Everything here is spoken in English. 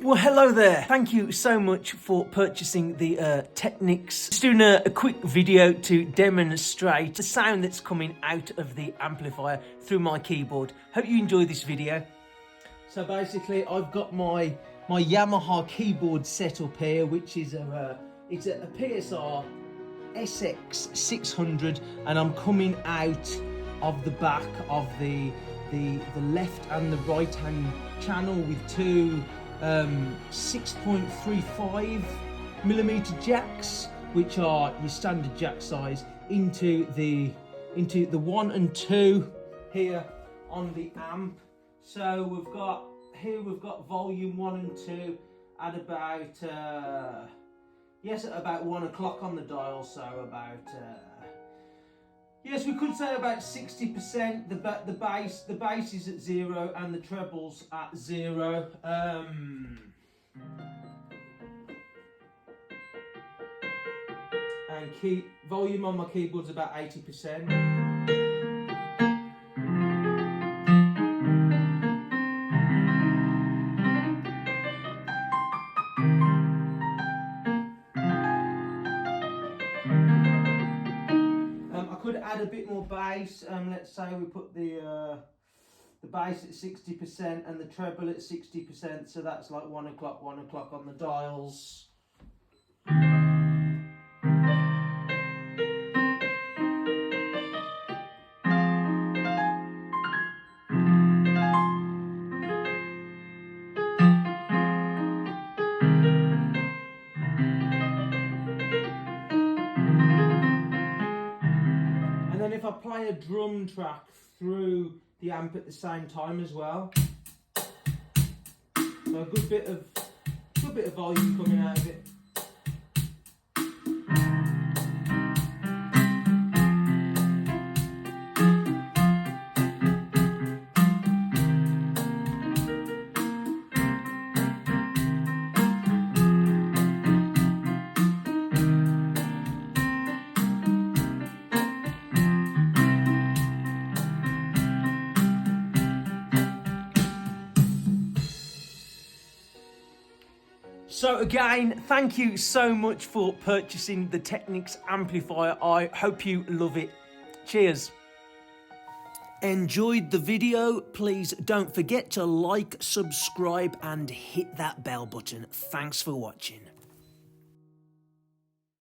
Well, hello there. Thank you so much for purchasing the Technics. Just doing a quick video to demonstrate the sound that's coming out of the amplifier through my keyboard. Hope you enjoy this video. So basically, I've got my Yamaha keyboard set up here, which is it's a PSR SX600, and I'm coming out of the back of the left and the right hand channel with two 6.35mm jacks, which are your standard jack size, into the 1 and 2 here on the amp. So we've got volume 1 and 2 at about at about 1 o'clock on the dial, so about yes, we could say about 60%. The bass is at 0 and the treble's at 0. And volume on my keyboard's about 80%. Could add a bit more bass. Let's say we put the bass at 60% and the treble at 60%, so that's like 1 o'clock on the dials. And then if I play a drum track through the amp at the same time as well, so a good bit of volume coming out of it. So again, thank you so much for purchasing the Technics Amplifier. I hope you love it. Cheers. Enjoyed the video? Please don't forget to like, subscribe and hit that bell button. Thanks for watching.